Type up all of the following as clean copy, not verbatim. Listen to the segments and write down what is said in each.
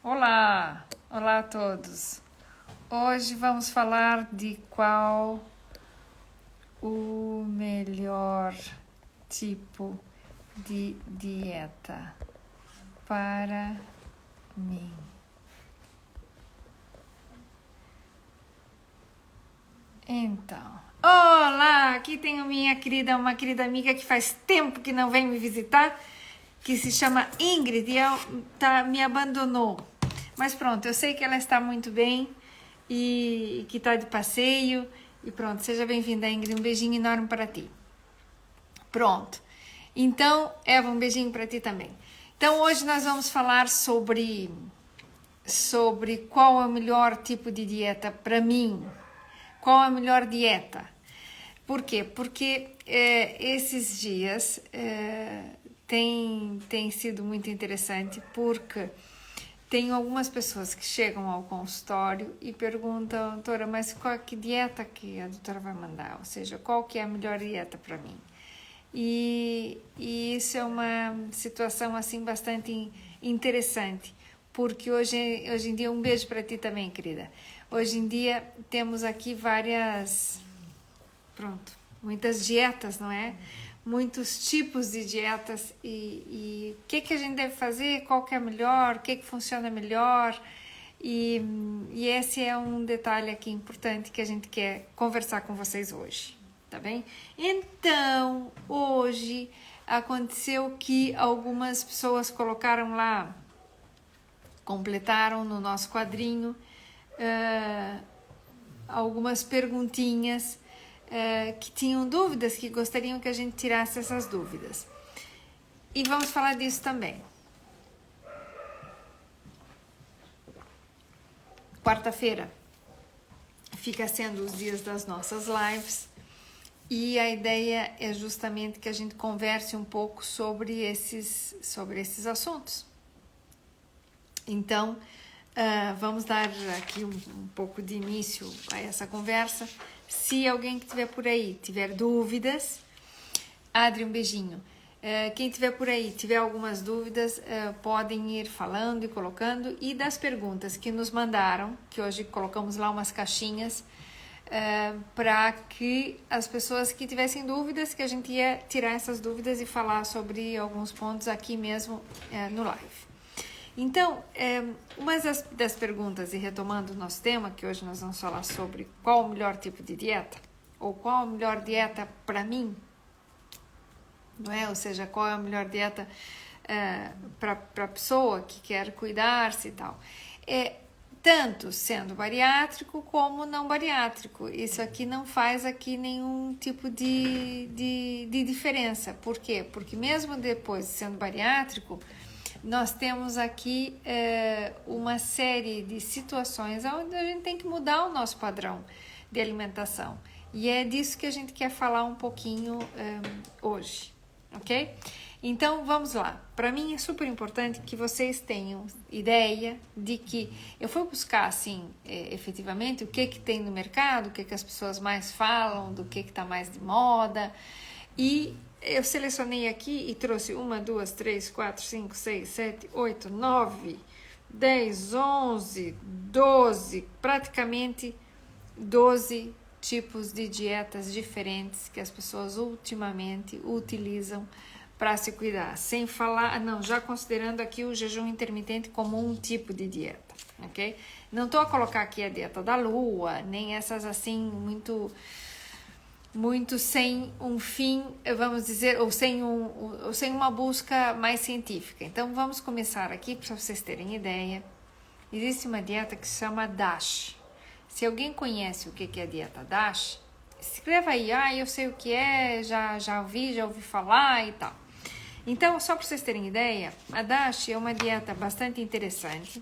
Olá, olá a todos. Hoje vamos falar de qual o melhor tipo de dieta para mim. Então, olá, aqui tenho uma querida amiga que faz tempo que não vem me visitar, que se chama Ingrid e me abandonou. Mas pronto, eu sei que ela está muito bem e que está de passeio. E pronto, seja bem-vinda, Ingrid. Um beijinho enorme para ti. Pronto. Então, Eva, um beijinho para ti também. Então, hoje nós vamos falar sobre qual é o melhor tipo de dieta para mim. Qual é a melhor dieta? Por quê? Porque esses dias tem sido muito interessante, porque tem algumas pessoas que chegam ao consultório e perguntam, doutora, mas que dieta que a doutora vai mandar? Ou seja, qual que é a melhor dieta para mim? E isso é uma situação assim bastante interessante, porque hoje em dia, um beijo para ti também, querida. Hoje em dia temos aqui muitas dietas, não é? Muitos tipos de dietas e o que a gente deve fazer, qual que é melhor, o que funciona melhor. E esse é um detalhe aqui importante que a gente quer conversar com vocês hoje, tá bem? Então, hoje aconteceu que algumas pessoas colocaram lá, completaram no nosso quadrinho algumas perguntinhas que tinham dúvidas, que gostariam que a gente tirasse essas dúvidas. E vamos falar disso também. Quarta-feira fica sendo os dias das nossas lives e a ideia é justamente que a gente converse um pouco sobre esses assuntos. Então, vamos dar aqui um pouco de início a essa conversa. Se alguém que estiver por aí tiver dúvidas, Adri, um beijinho. Quem estiver por aí tiver algumas dúvidas, podem ir falando e colocando. E das perguntas que nos mandaram, que hoje colocamos lá umas caixinhas, para que as pessoas que tivessem dúvidas, que a gente ia tirar essas dúvidas e falar sobre alguns pontos aqui mesmo no live. Então, uma das perguntas, e retomando o nosso tema, que hoje nós vamos falar sobre qual o melhor tipo de dieta, ou qual a melhor dieta para mim, não é? Ou seja, qual é a melhor dieta para a pessoa que quer cuidar-se e tal. Tanto sendo bariátrico como não bariátrico. Isso aqui não faz aqui nenhum tipo de diferença. Por quê? Porque mesmo depois de sendo bariátrico, nós temos aqui uma série de situações onde a gente tem que mudar o nosso padrão de alimentação. E é disso que a gente quer falar um pouquinho hoje, ok? Então, vamos lá. Para mim é super importante que vocês tenham ideia de que eu fui buscar, assim, efetivamente, o que tem no mercado, o que as pessoas mais falam, do que está mais de moda. E eu selecionei aqui e trouxe 1, 2, 3, 4, 5, 6, 7, 8, 9, 10, 11, 12, praticamente 12 tipos de dietas diferentes que as pessoas ultimamente utilizam para se cuidar. Sem falar, já considerando aqui o jejum intermitente como um tipo de dieta, ok? Não estou a colocar aqui a dieta da lua, nem essas assim muito sem um fim, vamos dizer, ou sem uma busca mais científica. Então, vamos começar aqui para vocês terem ideia. Existe uma dieta que se chama DASH. Se alguém conhece o que é a dieta DASH, escreva aí, eu sei o que é, já ouvi falar e tal. Então, só para vocês terem ideia, a DASH é uma dieta bastante interessante,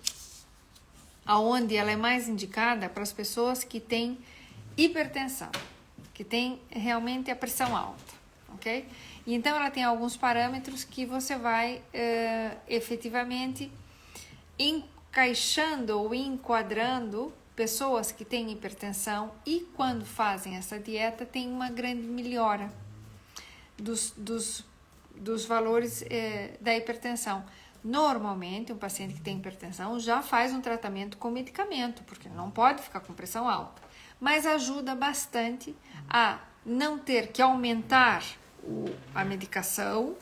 onde ela é mais indicada para as pessoas que têm hipertensão, que tem realmente a pressão alta, ok? E então ela tem alguns parâmetros que você vai efetivamente encaixando ou enquadrando pessoas que têm hipertensão e quando fazem essa dieta tem uma grande melhora dos valores da hipertensão. Normalmente, um paciente que tem hipertensão já faz um tratamento com medicamento, porque não pode ficar com pressão alta, mas ajuda bastante a não ter que aumentar a medicação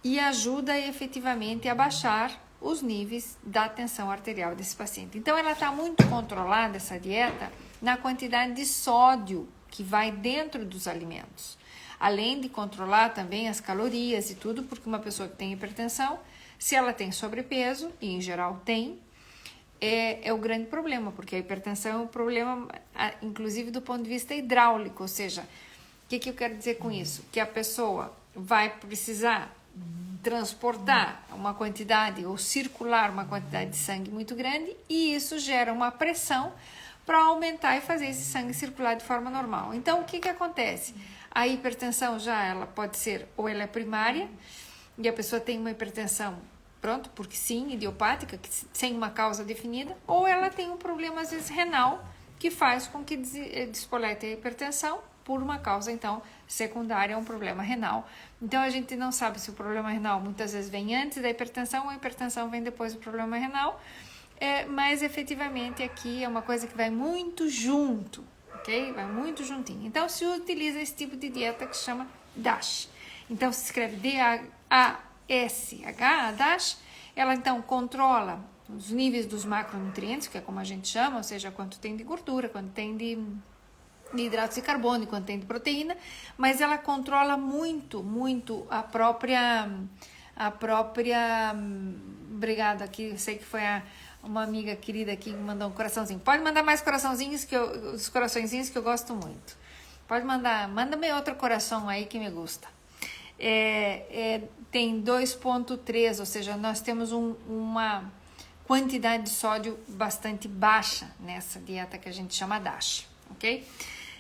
e ajuda efetivamente a baixar os níveis da tensão arterial desse paciente. Então, ela está muito controlada, essa dieta, na quantidade de sódio que vai dentro dos alimentos. Além de controlar também as calorias e tudo, porque uma pessoa que tem hipertensão, se ela tem sobrepeso, e em geral tem, é o grande problema, porque a hipertensão é um problema, inclusive do ponto de vista hidráulico, ou seja, o que eu quero dizer com isso? Que a pessoa vai precisar transportar uma quantidade ou circular uma quantidade de sangue muito grande e isso gera uma pressão para aumentar e fazer esse sangue circular de forma normal. Então, o que acontece? A hipertensão ela pode ser, ou ela é primária, e a pessoa tem uma hipertensão, pronto, porque sim, idiopática, sem uma causa definida, ou ela tem um problema, às vezes, renal, que faz com que despolete a hipertensão por uma causa, então, secundária, um problema renal. Então, a gente não sabe se o problema renal muitas vezes vem antes da hipertensão ou a hipertensão vem depois do problema renal, mas efetivamente aqui é uma coisa que vai muito junto, ok? Vai muito juntinho. Então, se utiliza esse tipo de dieta que se chama DASH. Então, se escreve D-A-S-H, a DASH. Ela, então, controla os níveis dos macronutrientes, que é como a gente chama, ou seja, quanto tem de gordura, quanto tem de hidratos de carbono, quanto tem de proteína, mas ela controla muito a própria, obrigada aqui, sei que foi uma amiga querida aqui que mandou um coraçãozinho, pode mandar mais coraçãozinhos, os coraçõezinhos que eu gosto muito, pode mandar, manda-me outro coração aí que me gusta. Tem 2,3, ou seja, nós temos uma quantidade de sódio bastante baixa nessa dieta que a gente chama DASH, ok?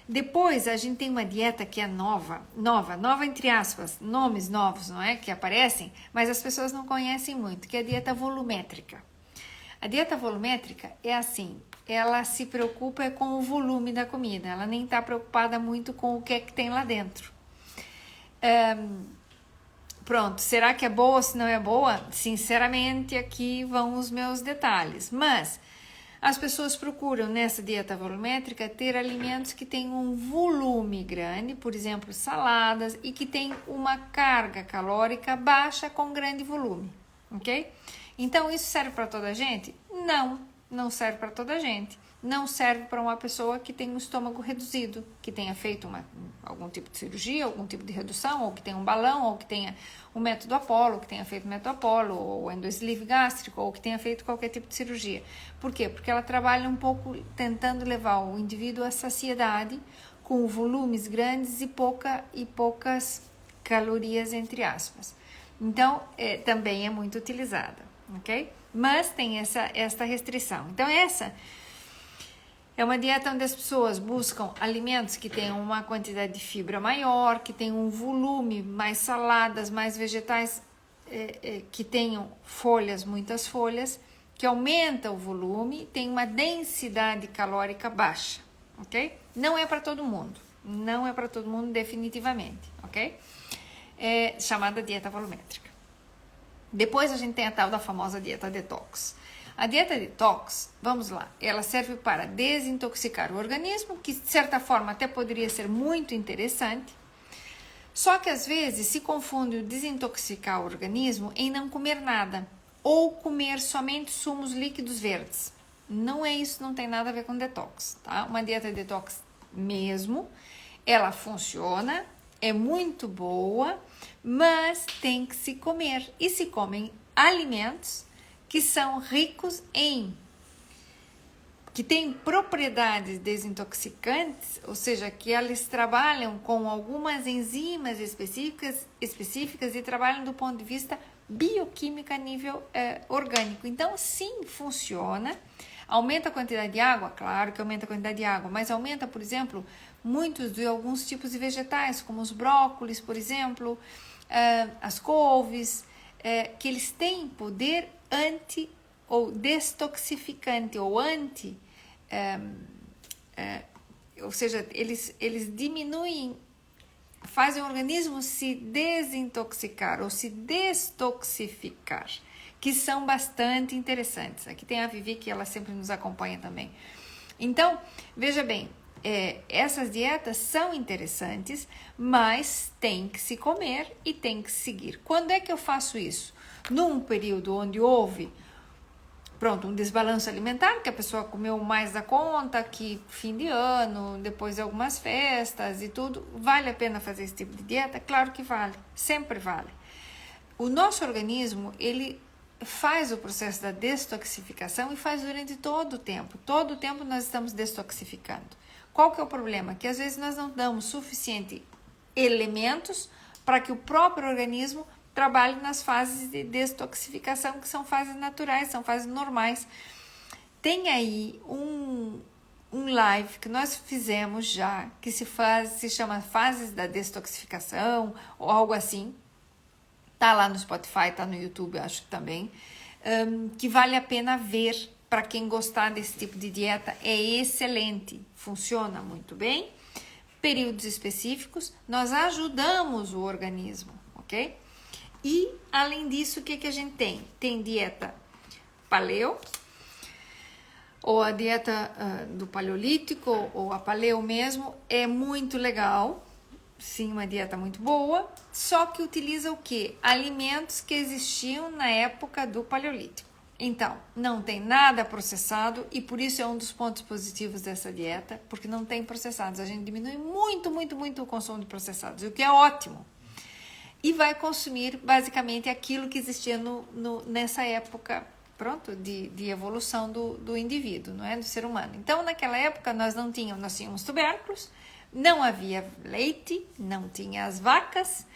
Depois, a gente tem uma dieta que é nova entre aspas, nomes novos, não é? Que aparecem, mas as pessoas não conhecem muito, que é a dieta volumétrica. A dieta volumétrica é assim, ela se preocupa com o volume da comida, ela nem está preocupada muito com o que é que tem lá dentro. Pronto, será que é boa ou se não é boa? Sinceramente, aqui vão os meus detalhes, mas as pessoas procuram nessa dieta volumétrica ter alimentos que têm um volume grande, por exemplo, saladas, e que tem uma carga calórica baixa com grande volume, ok? Então, isso serve para toda a gente? Não serve para toda a gente. Não serve para uma pessoa que tem um estômago reduzido, que tenha feito algum tipo de cirurgia, algum tipo de redução, ou que tenha um balão, ou que tenha o método Apollo, que tenha feito o método Apollo, ou endosleeve gástrico, ou que tenha feito qualquer tipo de cirurgia. Por quê? Porque ela trabalha um pouco tentando levar o indivíduo à saciedade, com volumes grandes e poucas calorias, entre aspas. Então, também é muito utilizada, ok? Mas tem esta restrição. Então, essa é uma dieta onde as pessoas buscam alimentos que tenham uma quantidade de fibra maior, que tenham um volume, mais saladas, mais vegetais, que tenham muitas folhas, que aumenta o volume, tem uma densidade calórica baixa, ok? Não é para todo mundo, definitivamente, ok? É chamada dieta volumétrica. Depois a gente tem a tal da famosa dieta detox. A dieta detox, vamos lá, ela serve para desintoxicar o organismo, que de certa forma até poderia ser muito interessante, só que às vezes se confunde o desintoxicar o organismo em não comer nada, ou comer somente sumos líquidos verdes. Não é isso, não tem nada a ver com detox, tá? Uma dieta detox mesmo, ela funciona, é muito boa, mas tem que se comer, e se comem alimentos que são ricos que têm propriedades desintoxicantes, ou seja, que eles trabalham com algumas enzimas específicas e trabalham do ponto de vista bioquímico a nível orgânico. Então, sim, funciona. Aumenta a quantidade de água? Claro que aumenta a quantidade de água, mas aumenta, por exemplo, muitos de alguns tipos de vegetais, como os brócolis, por exemplo, as couves, que eles têm poder anti ou destoxificante ou ou seja, eles diminuem, fazem o organismo se desintoxicar ou se destoxificar, que são bastante interessantes. Aqui tem a Vivi, que ela sempre nos acompanha também. Então, veja bem, essas dietas são interessantes, mas tem que se comer e tem que seguir. Quando é que eu faço isso? Num período onde houve um desbalanço alimentar, que a pessoa comeu mais da conta, que fim de ano, depois de algumas festas e tudo, vale a pena fazer esse tipo de dieta? Claro que vale, sempre vale. O nosso organismo, ele faz o processo da destoxificação e faz durante todo o tempo. Todo o tempo nós estamos destoxificando. Qual que é o problema? Que às vezes nós não damos suficiente elementos para que o próprio organismo trabalhe nas fases de destoxificação, que são fases naturais, são fases normais. Tem aí um live que nós fizemos já, que se chama Fases da Destoxificação, ou algo assim. Tá lá no Spotify, tá no YouTube, acho que também, que vale a pena ver. Para quem gostar desse tipo de dieta, é excelente, funciona muito bem. Períodos específicos, nós ajudamos o organismo, ok? E, além disso, o que a gente tem? Tem dieta paleo, ou a dieta do paleolítico, ou a paleo mesmo, é muito legal. Sim, uma dieta muito boa, só que utiliza o quê? Alimentos que existiam na época do paleolítico. Então, não tem nada processado e por isso é um dos pontos positivos dessa dieta, porque não tem processados. A gente diminui muito, muito, muito o consumo de processados, o que é ótimo. E vai consumir basicamente aquilo que existia nessa época, de evolução do indivíduo, não é? Do ser humano. Então, naquela época, nós tínhamos tubérculos, não havia leite, não tinha as vacas,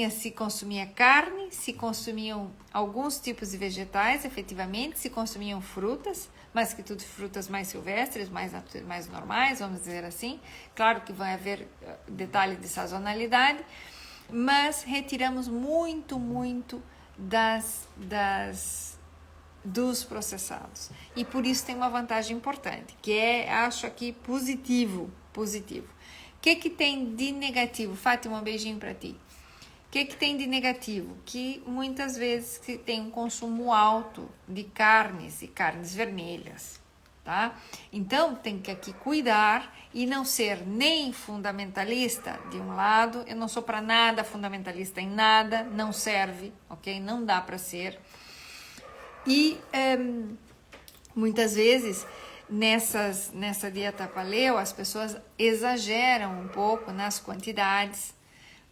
se consumia carne, se consumiam alguns tipos de vegetais, efetivamente, se consumiam frutas, mas que tudo frutas mais silvestres, mais normais, vamos dizer assim. Claro que vai haver detalhe de sazonalidade, mas retiramos muito, muito dos processados. E por isso tem uma vantagem importante, que acho aqui positivo. O que tem de negativo? Fátima, um beijinho para ti. O que tem de negativo? Que muitas vezes tem um consumo alto de carnes e carnes vermelhas, tá? Então, tem que aqui cuidar e não ser nem fundamentalista de um lado. Eu não sou para nada fundamentalista em nada, não serve, ok? Não dá para ser. E muitas vezes nessa dieta paleo as pessoas exageram um pouco nas quantidades,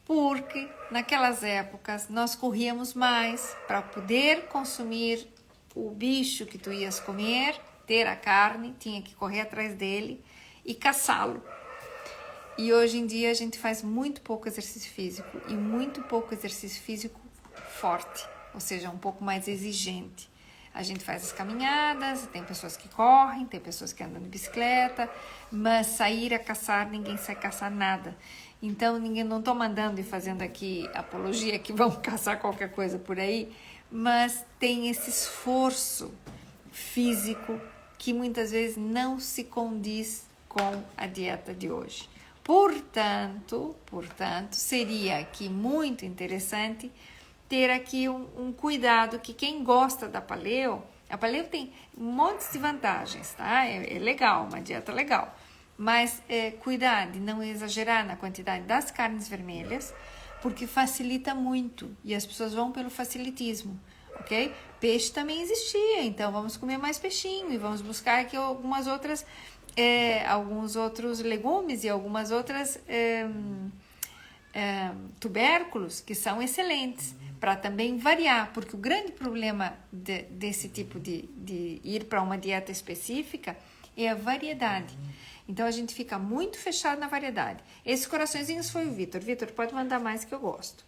porque naquelas épocas nós corríamos mais para poder consumir o bicho que tu ias comer, ter a carne, tinha que correr atrás dele e caçá-lo. E hoje em dia a gente faz muito pouco exercício físico e muito pouco exercício físico forte, ou seja, um pouco mais exigente. A gente faz as caminhadas, tem pessoas que correm, tem pessoas que andam de bicicleta, mas sair a caçar, ninguém sai caçar nada. Então, não estou mandando e fazendo aqui apologia que vão caçar qualquer coisa por aí, mas tem esse esforço físico que muitas vezes não se condiz com a dieta de hoje. Portanto, seria aqui muito interessante ter aqui um cuidado, que quem gosta da paleo, a paleo tem um monte de vantagens, tá? É legal, uma dieta legal, mas cuidar de não exagerar na quantidade das carnes vermelhas, porque facilita muito e as pessoas vão pelo facilitismo, ok? Peixe também existia, então vamos comer mais peixinho e vamos buscar aqui alguns outros legumes e algumas outras tubérculos que são excelentes, para também variar, porque o grande problema desse tipo de ir para uma dieta específica é a variedade. Então a gente fica muito fechado na variedade. Esses coraçõezinhos foi o Vitor. Vitor, pode mandar mais que eu gosto.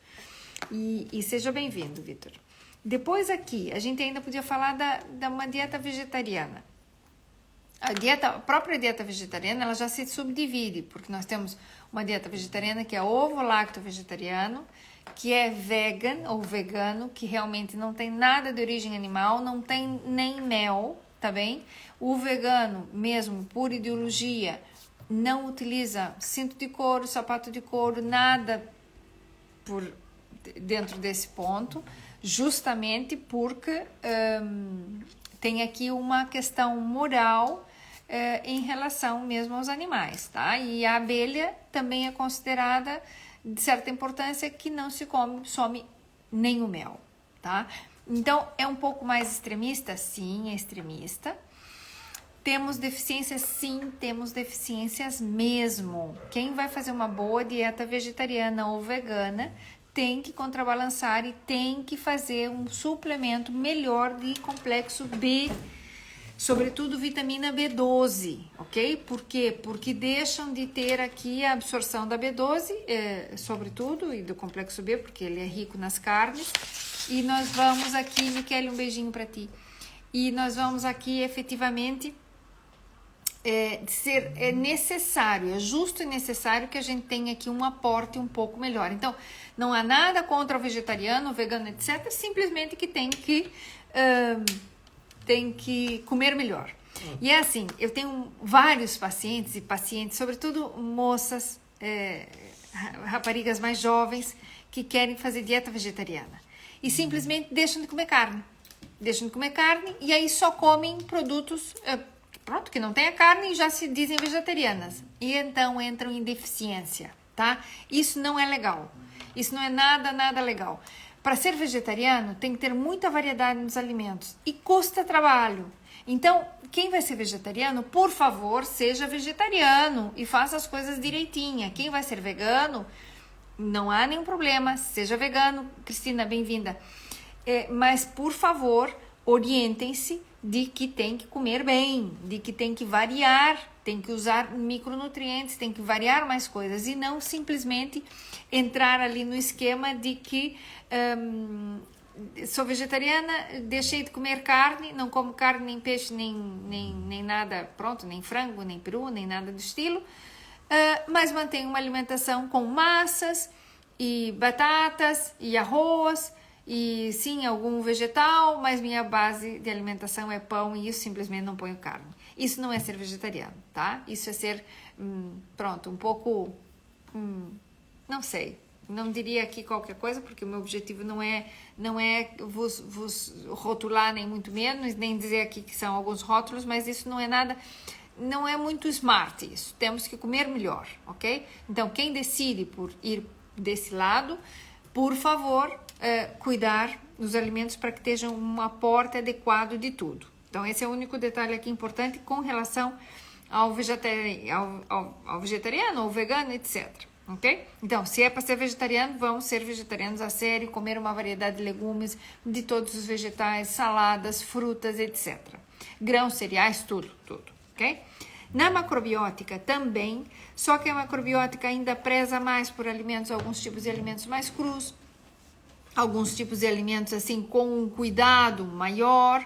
E seja bem-vindo, Vitor. Depois aqui, a gente ainda podia falar da uma dieta vegetariana. A própria dieta vegetariana, ela já se subdivide, porque nós temos uma dieta vegetariana que é ovo-lacto vegetariano, que é vegan ou vegano, que realmente não tem nada de origem animal, não tem nem mel, tá bem? O vegano, mesmo por ideologia, não utiliza cinto de couro, sapato de couro, nada dentro desse ponto. justamente porque tem aqui uma questão moral em relação mesmo aos animais, tá? E a abelha também é considerada de certa importância que não se some nem o mel, tá? Então, é um pouco mais extremista? Sim, é extremista. Temos deficiências? Sim, temos deficiências mesmo. Quem vai fazer uma boa dieta vegetariana ou vegana tem que contrabalançar e tem que fazer um suplemento melhor de complexo B, sobretudo vitamina B12, ok? Por quê? Porque deixam de ter aqui a absorção da B12, sobretudo, e do complexo B, porque ele é rico nas carnes. E nós vamos aqui, Michele, um beijinho para ti. E nós vamos aqui efetivamente é necessário, é justo e necessário que a gente tenha aqui um aporte um pouco melhor. Então, não há nada contra o vegetariano, o vegano, etc. Simplesmente que tem que comer melhor. E é assim, eu tenho vários pacientes, sobretudo moças, raparigas mais jovens, que querem fazer dieta vegetariana. E simplesmente deixam de comer carne. E aí só comem produtos... que não tem a carne e já se dizem vegetarianas. E então entram em deficiência, tá? Isso não é legal. Isso não é nada legal. Para ser vegetariano, tem que ter muita variedade nos alimentos. E custa trabalho. Então, quem vai ser vegetariano, por favor, seja vegetariano e faça as coisas direitinha. Quem vai ser vegano, não há nenhum problema. Seja vegano. Cristina, bem-vinda. Mas, por favor, orientem-se de que tem que comer bem, de que tem que variar, tem que usar micronutrientes, tem que variar mais coisas e não simplesmente entrar ali no esquema de que sou vegetariana, deixei de comer carne, não como carne, nem peixe, nem nada, nem frango, nem peru, nem nada do estilo, mas mantenho uma alimentação com massas e batatas e arroz, e sim, algum vegetal, mas minha base de alimentação é pão e isso simplesmente não ponho carne. Isso não é ser vegetariano, tá? Isso é ser, um pouco, não sei, não diria aqui qualquer coisa, porque o meu objetivo não é vos rotular nem muito menos, nem dizer aqui que são alguns rótulos, mas isso não é nada, não é muito smart isso. Temos que comer melhor, ok? Então, quem decide por ir desse lado, por favor, cuidar dos alimentos para que estejam um aporte adequado de tudo. Então, esse é o único detalhe aqui importante com relação ao vegetariano, ao vegano, etc. Ok? Então, se é para ser vegetariano, vamos ser vegetarianos a sério, comer uma variedade de legumes, de todos os vegetais, saladas, frutas, etc. Grãos, cereais, tudo, ok? Na macrobiótica também, só que a macrobiótica ainda preza mais por alimentos, alguns tipos de alimentos mais crus, alguns tipos de alimentos assim com um cuidado maior,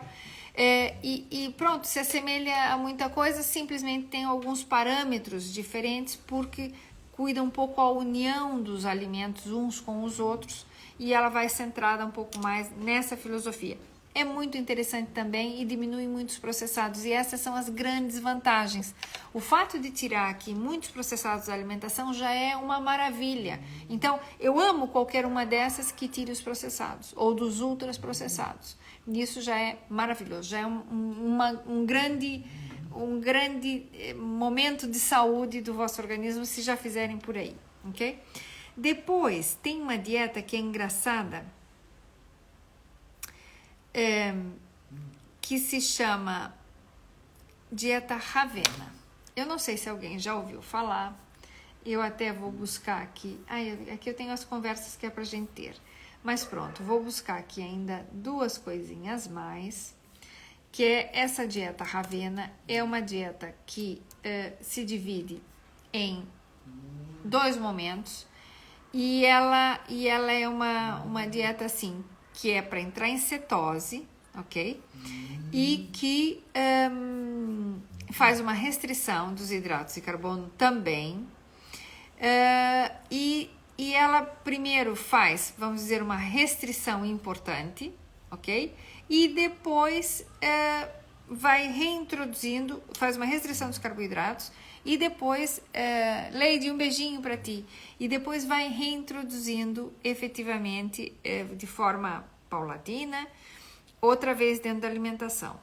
e pronto, se assemelha a muita coisa, simplesmente tem alguns parâmetros diferentes porque cuida um pouco a união dos alimentos uns com os outros e ela vai centrada um pouco mais nessa filosofia. É muito interessante também e diminui muitos processados e essas são as grandes vantagens. O fato de tirar aqui muitos processados da alimentação já é uma maravilha. Então, eu amo qualquer uma dessas que tire os processados ou dos ultraprocessados. Isso já é maravilhoso, já é um grande momento de saúde do vosso organismo se já fizerem por aí, ok? Depois, tem uma dieta que é engraçada, que se chama dieta Ravena. Eu não sei se alguém já ouviu falar, eu até vou buscar aqui, aqui eu tenho as conversas que é pra gente ter, mas pronto, vou buscar aqui ainda duas coisinhas mais, que é essa dieta Ravena, é uma dieta que se divide em 2 momentos, e ela é uma dieta assim, que é para entrar em cetose, ok? E que faz uma restrição dos hidratos de carbono também. E ela primeiro faz, vamos dizer, uma restrição importante, ok? E depois vai reintroduzindo, faz uma restrição dos carboidratos e depois, Leide, um beijinho para ti, e depois vai reintroduzindo efetivamente de forma paulatina, outra vez dentro da alimentação.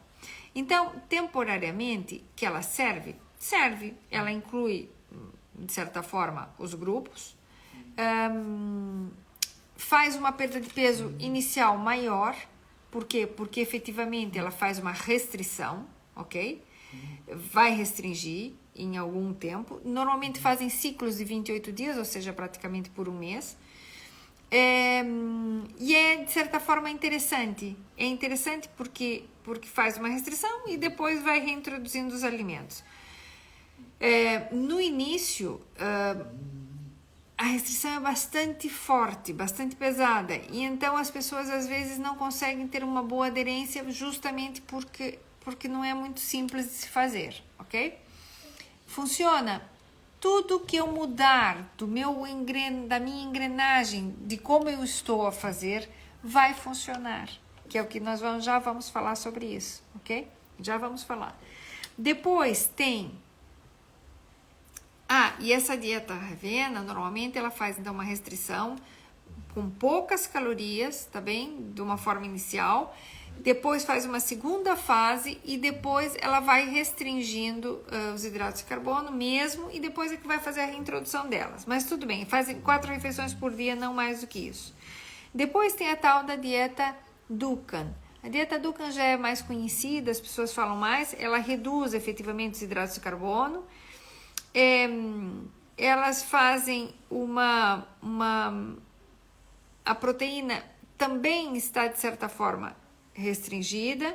Então, temporariamente, que ela serve, ela inclui, de certa forma, os grupos, faz uma perda de peso inicial maior. Por quê? Porque efetivamente ela faz uma restrição, ok? Vai restringir em algum tempo. Normalmente fazem ciclos de 28 dias, ou seja, praticamente por um mês. E é, de certa forma, interessante. É interessante porque faz uma restrição e depois vai reintroduzindo os alimentos. No início, a restrição é bastante forte, bastante pesada, e então as pessoas às vezes não conseguem ter uma boa aderência justamente porque não é muito simples de se fazer, ok? Funciona. Tudo que eu mudar da minha engrenagem, de como eu estou a fazer, vai funcionar, que é o que nós já vamos falar sobre isso, ok? Já vamos falar. Depois tem... e essa dieta Avena, normalmente ela faz então uma restrição com poucas calorias, tá bem? De uma forma inicial. Depois faz uma segunda fase e depois ela vai restringindo os hidratos de carbono mesmo, e depois é que vai fazer a reintrodução delas. Mas tudo bem, fazem 4 refeições por dia, não mais do que isso. Depois tem a tal da dieta Dukan. A dieta Dukan já é mais conhecida, as pessoas falam mais, ela reduz efetivamente os hidratos de carbono. Elas fazem a proteína também está de certa forma restringida,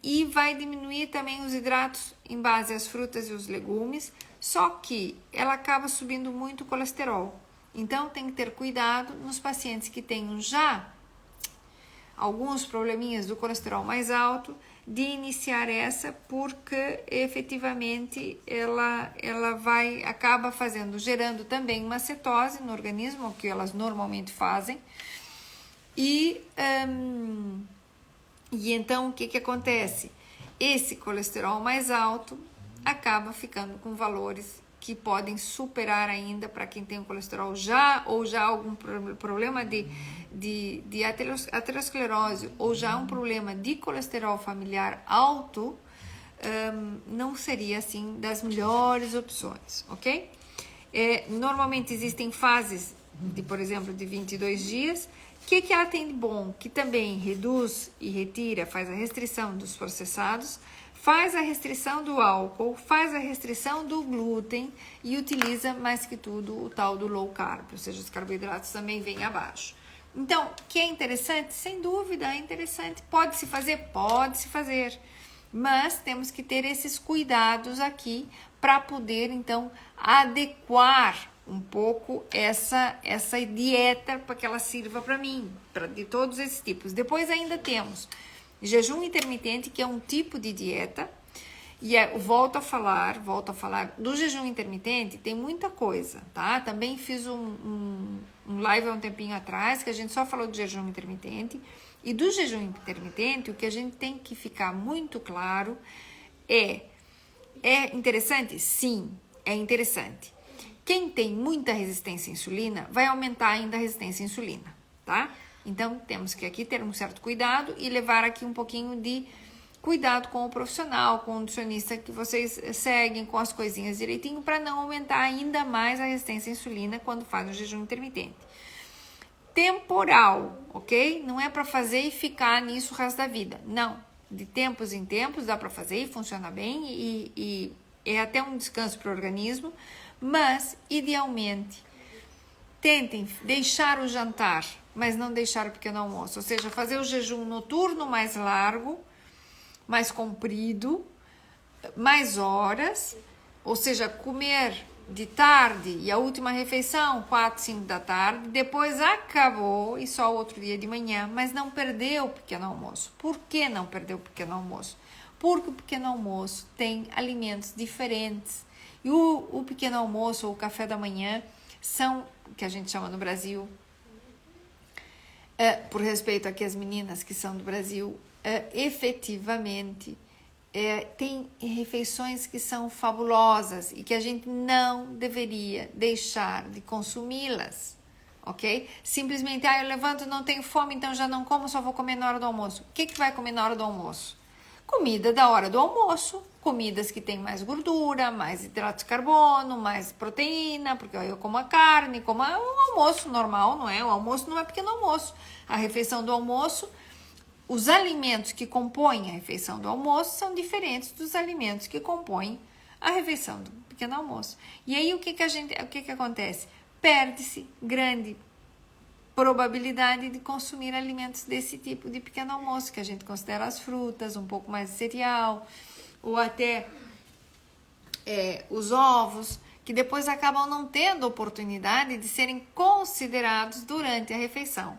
e vai diminuir também os hidratos em base às frutas e os legumes, só que ela acaba subindo muito o colesterol. Então tem que ter cuidado nos pacientes que tenham já alguns probleminhas do colesterol mais alto, de iniciar essa, porque efetivamente ela acaba gerando também uma cetose no organismo, o que elas normalmente fazem, e então o que acontece? Esse colesterol mais alto acaba ficando com valores que podem superar ainda, para quem tem um colesterol já algum problema de aterosclerose ou já um problema de colesterol familiar alto, não seria assim das melhores opções, ok? Normalmente existem fases por exemplo, de 22 dias. O que ela tem de bom? Que também reduz e retira, faz a restrição dos processados, faz a restrição do álcool, faz a restrição do glúten e utiliza, mais que tudo, o tal do low carb, ou seja, os carboidratos também vêm abaixo. Então, que é interessante? Sem dúvida, é interessante. Pode-se fazer? Pode-se fazer. Mas temos que ter esses cuidados aqui para poder, então, adequar um pouco essa dieta para que ela sirva para mim, de todos esses tipos. Depois ainda temos jejum intermitente, que é um tipo de dieta, e volto a falar do jejum intermitente. Tem muita coisa, tá? Também fiz um live há um tempinho atrás, que a gente só falou de jejum intermitente. E do jejum intermitente, o que a gente tem que ficar muito claro é interessante? Sim, é interessante. Quem tem muita resistência à insulina, vai aumentar ainda a resistência à insulina, tá? Então, temos que aqui ter um certo cuidado e levar aqui um pouquinho de cuidado com o profissional, com o nutricionista que vocês seguem, com as coisinhas direitinho, para não aumentar ainda mais a resistência à insulina quando faz o jejum intermitente. Temporal, ok? Não é para fazer e ficar nisso o resto da vida. Não. De tempos em tempos dá para fazer e funciona bem e é até um descanso para o organismo, mas idealmente tentem deixar o jantar, mas não deixar o pequeno almoço, ou seja, fazer o jejum noturno mais largo, mais comprido, mais horas, ou seja, comer de tarde e a última refeição 4, 5 da tarde, depois acabou e só o outro dia de manhã, mas não perdeu o pequeno almoço. Por que não perdeu o pequeno almoço? Porque o pequeno almoço tem alimentos diferentes. E o pequeno almoço ou o café da manhã são, que a gente chama no Brasil, por respeito aqui às meninas que são do Brasil, efetivamente tem refeições que são fabulosas e que a gente não deveria deixar de consumi-las, ok? Simplesmente, eu levanto, não tenho fome, então já não como, só vou comer na hora do almoço. O que vai comer na hora do almoço? Comida da hora do almoço, comidas que tem mais gordura, mais hidrato de carbono, mais proteína, porque eu como a carne, como um almoço normal, não é? O almoço não é pequeno almoço. A refeição do almoço, os alimentos que compõem a refeição do almoço são diferentes dos alimentos que compõem a refeição do pequeno almoço. E aí o que acontece? Perde-se grande probabilidade de consumir alimentos desse tipo de pequeno almoço, que a gente considera as frutas, um pouco mais de cereal, ou até os ovos, que depois acabam não tendo oportunidade de serem considerados durante a refeição.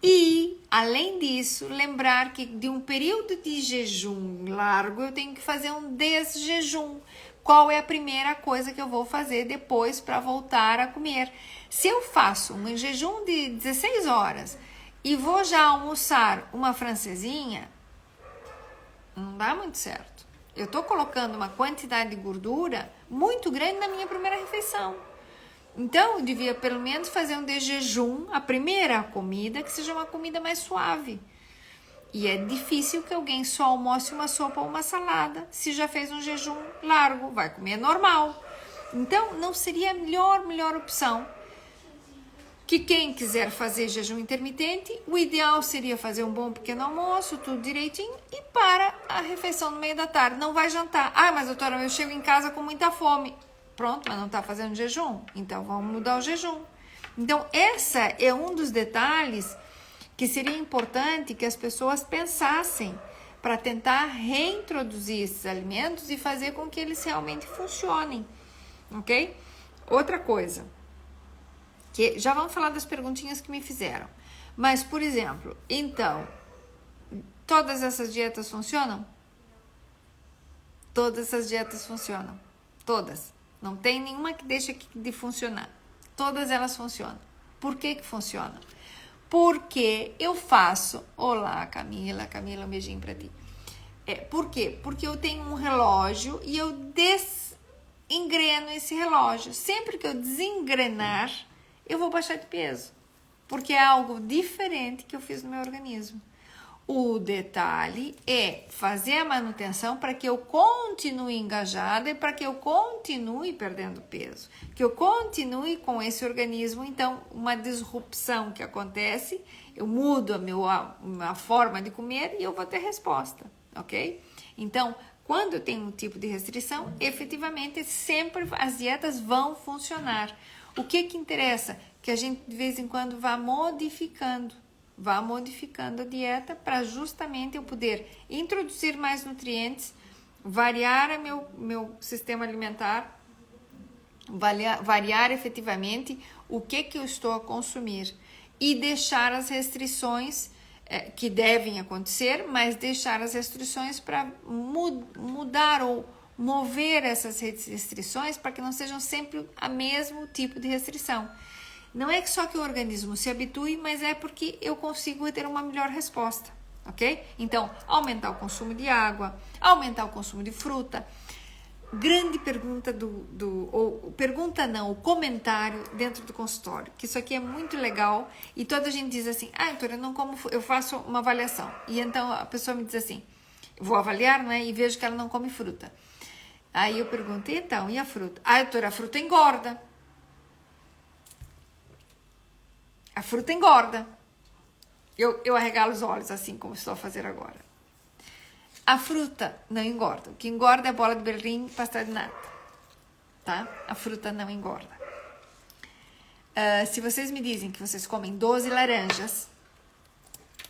E, além disso, lembrar que de um período de jejum largo, eu tenho que fazer um desjejum. Qual é a primeira coisa que eu vou fazer depois para voltar a comer? Se eu faço um jejum de 16 horas e vou já almoçar uma francesinha, não dá muito certo. Eu estou colocando uma quantidade de gordura muito grande na minha primeira refeição. Então, eu devia pelo menos fazer um desjejum, a primeira comida, que seja uma comida mais suave. E é difícil que alguém só almoce uma sopa ou uma salada se já fez um jejum largo, vai comer normal. Então, não seria a melhor opção. Que quem quiser fazer jejum intermitente, o ideal seria fazer um bom pequeno almoço, tudo direitinho, e para a refeição no meio da tarde. Não vai jantar. Mas doutora, eu chego em casa com muita fome. Pronto, mas não está fazendo jejum. Então, vamos mudar o jejum. Então, essa é um dos detalhes que seria importante que as pessoas pensassem para tentar reintroduzir esses alimentos e fazer com que eles realmente funcionem, ok? Outra coisa, que já vamos falar das perguntinhas que me fizeram, mas, por exemplo, então, todas essas dietas funcionam? Todas essas dietas funcionam, todas. Não tem nenhuma que deixa de funcionar, todas elas funcionam. Por que funcionam? Porque eu faço... Olá, Camila, um beijinho pra ti. Por quê? Porque eu tenho um relógio e eu desengreno esse relógio. Sempre que eu desengrenar, eu vou baixar de peso. Porque é algo diferente que eu fiz no meu organismo. O detalhe é fazer a manutenção para que eu continue engajada e para que eu continue perdendo peso, que eu continue com esse organismo. Então, uma disrupção que acontece, eu mudo a forma de comer e eu vou ter resposta, ok? Então, quando eu tenho um tipo de restrição, efetivamente, sempre as dietas vão funcionar. O que interessa? Que a gente, de vez em quando, vá modificando a dieta para justamente eu poder introduzir mais nutrientes, variar meu sistema alimentar, variar efetivamente o que eu estou a consumir e deixar as restrições que devem acontecer, mas deixar as restrições para mudar ou mover essas restrições para que não sejam sempre o mesmo tipo de restrição. Não é só que o organismo se habitue, mas é porque eu consigo ter uma melhor resposta, ok? Então, aumentar o consumo de água, aumentar o consumo de fruta. Grande pergunta o comentário dentro do consultório, que isso aqui é muito legal e toda a gente diz assim, doutora, eu não como, eu faço uma avaliação. E então a pessoa me diz assim, vou avaliar, né? E vejo que ela não come fruta. Aí eu pergunto, então, e a fruta? Doutora, a fruta engorda. A fruta engorda. Eu arregalo os olhos, assim como estou a fazer agora. A fruta não engorda. O que engorda é bola de Berlim e pastel de nata. Tá? A fruta não engorda. Se vocês me dizem que vocês comem 12 laranjas,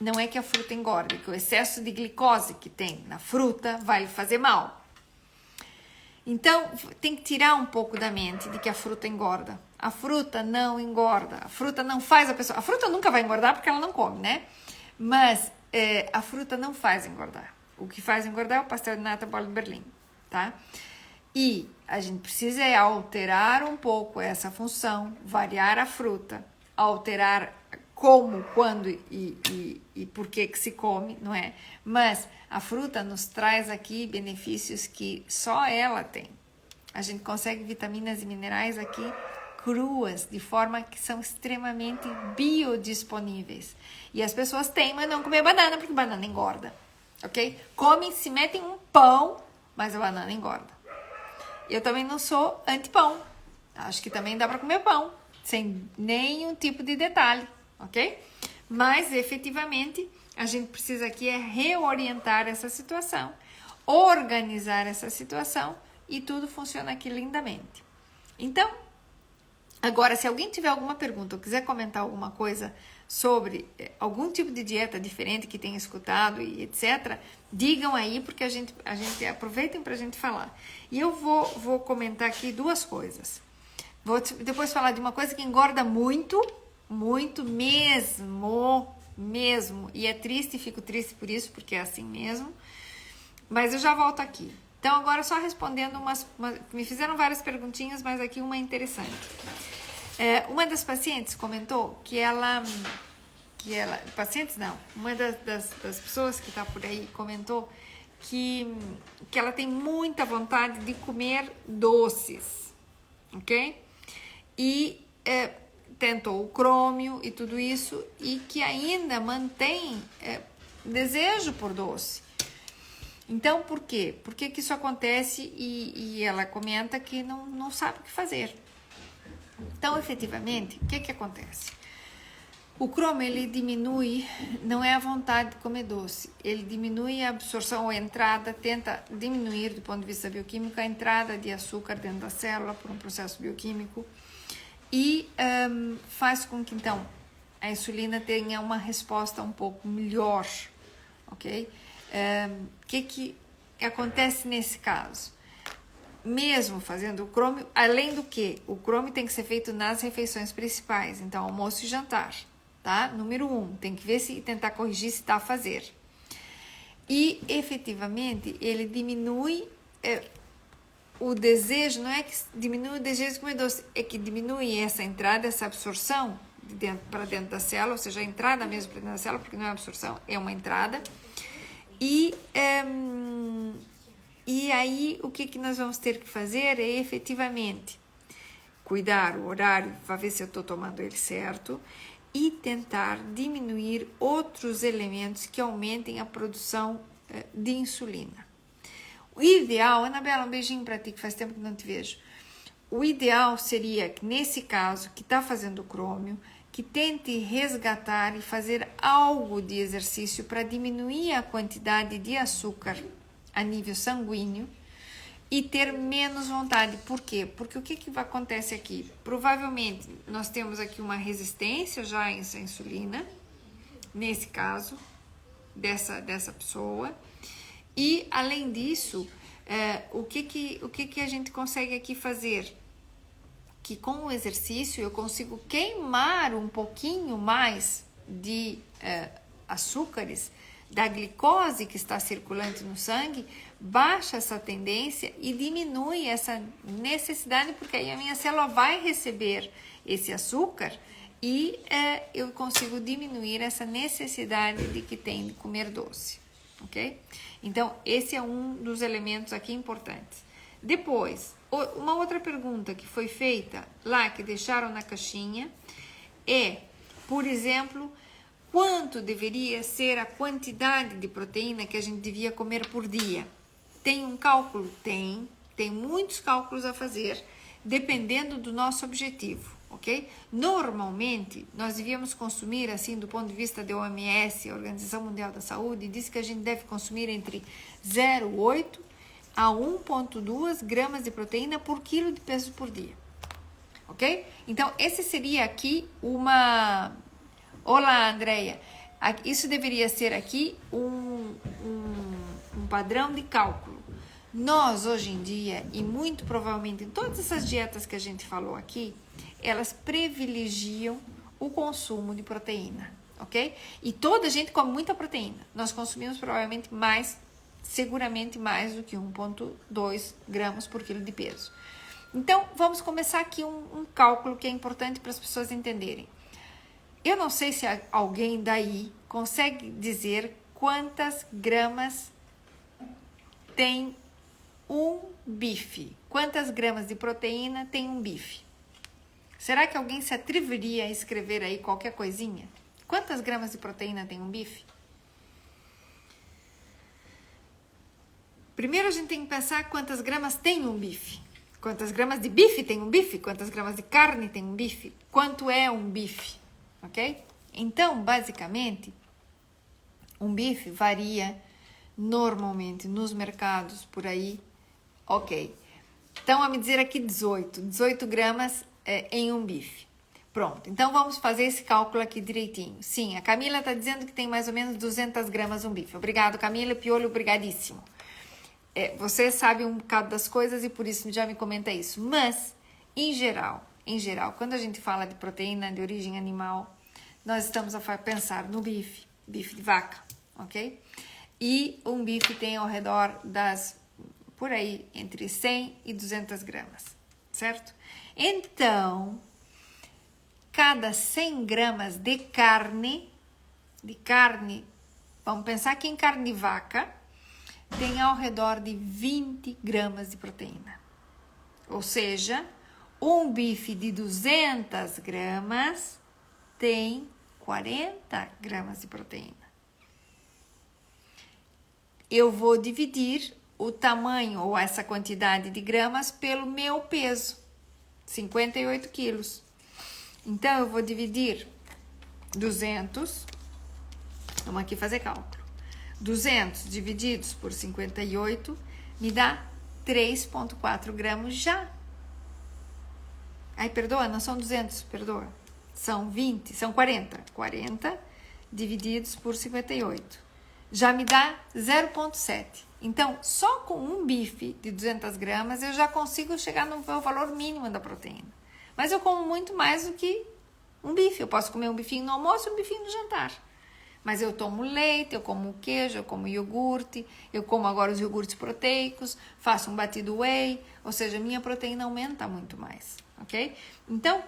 não é que a fruta engorda, é que o excesso de glicose que tem na fruta vai lhe fazer mal. Então, tem que tirar um pouco da mente de que a fruta engorda. A fruta não engorda. A fruta não faz a pessoa... A fruta nunca vai engordar porque ela não come, né? Mas a fruta não faz engordar. O que faz engordar é o pastel de nata, bola de Berlim, tá? E a gente precisa alterar um pouco essa função, variar a fruta, alterar como, quando e por que se come, não é? Mas a fruta nos traz aqui benefícios que só ela tem. A gente consegue vitaminas e minerais aqui cruas, de forma que são extremamente biodisponíveis. E as pessoas teimam em não comer banana, porque banana engorda, ok? Comem, se metem um pão, mas a banana engorda. Eu também não sou anti-pão. Acho que também dá para comer pão, sem nenhum tipo de detalhe, ok? Mas, efetivamente, a gente precisa aqui reorientar essa situação, organizar essa situação e tudo funciona aqui lindamente. Então, agora, se alguém tiver alguma pergunta ou quiser comentar alguma coisa sobre algum tipo de dieta diferente que tenha escutado e etc., digam aí, porque a gente aproveitem para a gente falar. E eu vou comentar aqui duas coisas. Vou depois falar de uma coisa que engorda muito, muito mesmo, e é triste, fico triste por isso, porque é assim mesmo, mas eu já volto aqui. Então, agora só respondendo me fizeram várias perguntinhas, mas aqui uma interessante. Uma das pacientes comentou uma das pessoas que está por aí comentou que ela tem muita vontade de comer doces, ok? E tentou o crômio e tudo isso, e que ainda mantém desejo por doce. Então, por quê? Por que isso acontece? E ela comenta que não sabe o que fazer. Então, efetivamente, o que acontece? O crômio, ele diminui, não é a vontade de comer doce, ele diminui a absorção ou a entrada, tenta diminuir do ponto de vista bioquímico a entrada de açúcar dentro da célula por um processo bioquímico e faz com que, então, a insulina tenha uma resposta um pouco melhor, ok? O que acontece nesse caso? Mesmo fazendo o crômio, além do que o crômio tem que ser feito nas refeições principais, então almoço e jantar, tá? Número 1, tem que ver se tentar corrigir se está a fazer. E efetivamente ele diminui o desejo, não é que diminui o desejo de comer doce, é que diminui essa entrada, essa absorção para dentro da célula, ou seja, a entrada mesmo para dentro da célula, porque não é absorção, é uma entrada. E aí, o que nós vamos ter que fazer é efetivamente cuidar o horário, para ver se eu estou tomando ele certo e tentar diminuir outros elementos que aumentem a produção de insulina. O ideal, Anabela, um beijinho para ti, que faz tempo que não te vejo. O ideal seria que, nesse caso, que está fazendo o crômio, que tente resgatar e fazer algo de exercício para diminuir a quantidade de açúcar a nível sanguíneo e ter menos vontade. Por quê? Porque o que acontece aqui? Provavelmente nós temos aqui uma resistência já a essa insulina, nesse caso, dessa pessoa. E, além disso, o que a gente consegue aqui fazer? Que com o exercício eu consigo queimar um pouquinho mais de açúcares, da glicose que está circulante no sangue, baixa essa tendência e diminui essa necessidade, porque aí a minha célula vai receber esse açúcar e eu consigo diminuir essa necessidade de que tem de comer doce, ok? Então, esse é um dos elementos aqui importantes. Depois, uma outra pergunta que foi feita lá, que deixaram na caixinha, é, por exemplo, quanto deveria ser a quantidade de proteína que a gente devia comer por dia? Tem um cálculo? Tem muitos cálculos a fazer, dependendo do nosso objetivo, ok? Normalmente, nós devíamos consumir, assim, do ponto de vista da OMS, a Organização Mundial da Saúde, diz que a gente deve consumir entre 0,8 a 1,2 gramas de proteína por quilo de peso por dia, ok? Então, esse seria aqui uma... Olá, Andréia. Isso deveria ser aqui um padrão de cálculo. Nós, hoje em dia, e muito provavelmente em todas essas dietas que a gente falou aqui, elas privilegiam o consumo de proteína, ok? E toda a gente come muita proteína. Nós consumimos provavelmente seguramente mais do que 1,2 gramas por quilo de peso. Então, vamos começar aqui um cálculo que é importante para as pessoas entenderem. Eu não sei se alguém daí consegue dizer quantas gramas tem um bife. Quantas gramas de proteína tem um bife? Será que alguém se atreveria a escrever aí qualquer coisinha? Quantas gramas de proteína tem um bife? Primeiro a gente tem que pensar quantas gramas tem um bife. Quantas gramas de bife tem um bife? Quantas gramas de carne tem um bife? Quanto é um bife? Ok? Então, basicamente, um bife varia normalmente nos mercados por aí. Ok. Então, a me dizer aqui 18 gramas em um bife. Pronto, então vamos fazer esse cálculo aqui direitinho. Sim, a Camila está dizendo que tem mais ou menos 200 gramas um bife. Obrigado, Camila. Piolho, obrigadíssimo. Você sabe um bocado das coisas e por isso já me comenta isso. Mas, em geral, quando a gente fala de proteína de origem animal, nós estamos a pensar no bife de vaca, ok? E um bife tem ao redor por aí, entre 100 e 200 gramas, certo? Então, cada 100 gramas de carne, vamos pensar que em carne de vaca, tem ao redor de 20 gramas de proteína. Ou seja, um bife de 200 gramas tem 40 gramas de proteína. Eu vou dividir o tamanho ou essa quantidade de gramas pelo meu peso, 58 quilos. Então, eu vou dividir 200, vamos aqui fazer cálculo. 200 divididos por 58 me dá 3,4 gramas já. Ai, perdoa, não são 200, perdoa. São 20, são 40. 40 divididos por 58. Já me dá 0,7. Então, só com um bife de 200 gramas eu já consigo chegar no meu valor mínimo da proteína. Mas eu como muito mais do que um bife. Eu posso comer um bifinho no almoço e um bifinho no jantar. Mas eu tomo leite, eu como queijo, eu como iogurte, eu como agora os iogurtes proteicos, faço um batido whey, ou seja, minha proteína aumenta muito mais, ok? Então,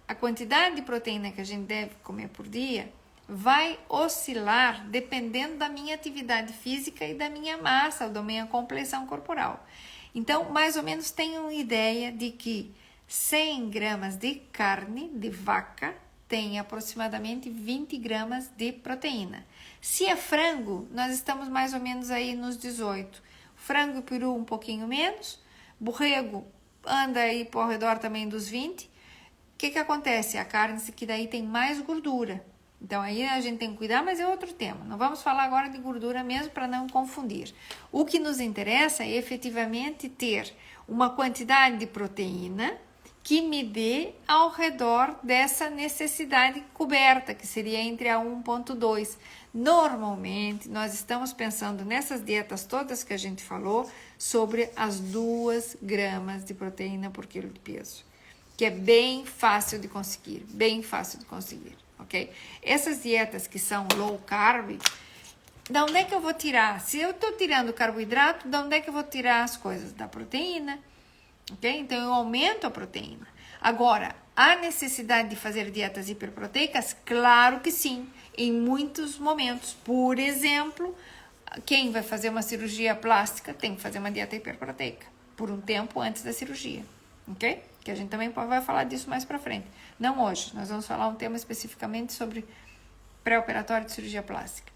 a quantidade de proteína que a gente deve comer por dia vai oscilar dependendo da minha atividade física e da minha massa, ou da minha complexão corporal. Então, mais ou menos tenham ideia de que 100 gramas de carne de vaca tem aproximadamente 20 gramas de proteína. Se é frango, nós estamos mais ou menos aí nos 18. Frango e peru um pouquinho menos. Borrego anda aí por ao redor também dos 20. O que acontece? A carne que daí tem mais gordura. Então aí a gente tem que cuidar, mas é outro tema. Não vamos falar agora de gordura mesmo para não confundir. O que nos interessa é efetivamente ter uma quantidade de proteína que me dê ao redor dessa necessidade coberta, que seria entre a 1,2. Normalmente, nós estamos pensando nessas dietas todas que a gente falou sobre as 2 gramas de proteína por quilo de peso, que é bem fácil de conseguir, ok? Essas dietas que são low carb, de onde é que eu vou tirar? Se eu estou tirando carboidrato, de onde é que eu vou tirar as coisas? Da proteína. Okay? Então, eu aumento a proteína. Agora, a necessidade de fazer dietas hiperproteicas? Claro que sim, em muitos momentos. Por exemplo, quem vai fazer uma cirurgia plástica tem que fazer uma dieta hiperproteica por um tempo antes da cirurgia, ok? Que a gente também vai falar disso mais pra frente. Não hoje, nós vamos falar um tema especificamente sobre pré-operatório de cirurgia plástica.